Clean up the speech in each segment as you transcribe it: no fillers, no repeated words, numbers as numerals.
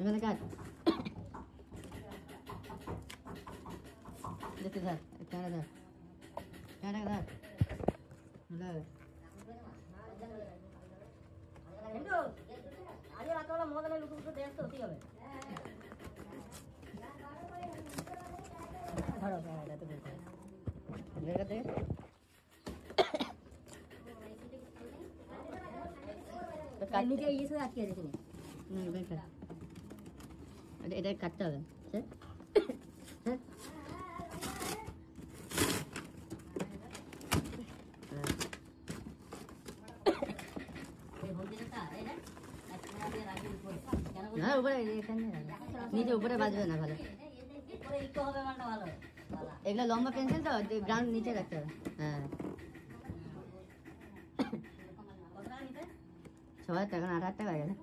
এখানে কাট দেখতে ধর ক্যামেরা ধর ক্যামেরা ধর হ্যালো কিন্তু আজ রাতবেলা মদনে লুকু লুকু দেখতে হতেই হবে ধরো এটা তো বলতে বের কর দে তো কাট নিচে ইয়ে সব আটকে আছে বের কর এটা কাটতে হবে হ্যাঁ হ্যাঁ না উপরে এখানে নিচে উপরে বাজবে না ভালো এগুলো লম্বা পেন্সিল তো গ্রাউন্ড নিচে রাখতে হবে হ্যাঁ 6,000 টাকা না 8,000 টাকা হয়ে গেছে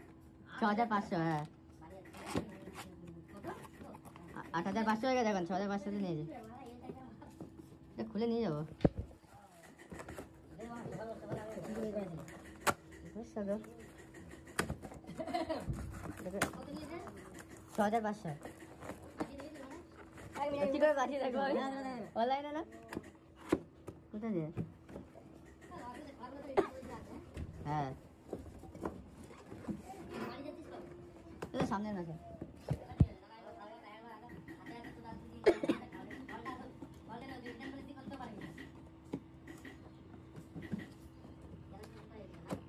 6,500 হ্যাঁ 8,500 হয়ে গেছে এখন 6,500 নিয়ে যাবে খুলে নিয়ে যাবো 6,500 কি করে পাঠিয়ে রাখবো অনলাইনে না কোথায় দিয়ে হ্যাঁ সামনে না স্যার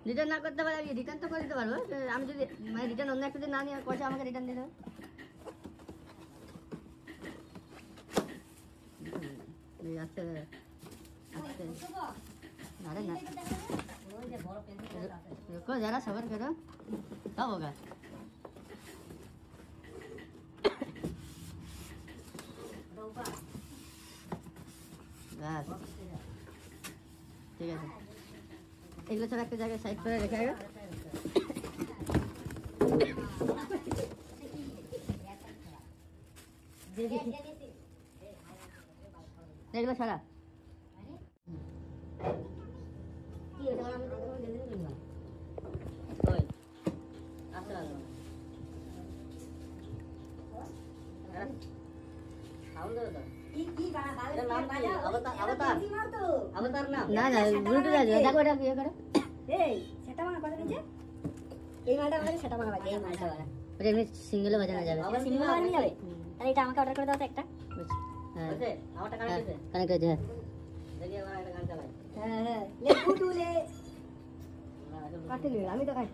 রিটার্ন না করতে পারি রিটার্ন তো করে দিতে পারবো আমি যদি মানে রিটার্ন অন্য একটা না নিয়ে পয়সা আমাকে রিটার্ন দিতে হবে আচ্ছা আচ্ছা अरे ना रुको जरा सब्र करो कब होगा बस ठीक है এগুলো সব একটা জায়গায় সাইড করে রেখে আগে এগুলো ছাড়া না না ব্লুটুথ আছে দেখো এটা ইয়ে করো এই সেটা মানা কথা দিচ্ছে এই মালটা আমাদের সেটা মানা বাকি এই মালটা বানা ওটা এমনি সিঙ্গেলও বাজানো যাবে আবার সিঙ্গেল বানানো যাবে তাহলে এটা আমাকে অর্ডার করে দাও তো একটা বুঝছি হ্যাঁ ওকে আমারটা কানেক্ট আছে কানেক্ট আছে হ্যাঁ দেখি আমরা একটা গান চালাই হ্যাঁ হ্যাঁ লে ফুটুলে কাটলে আমি তো কাট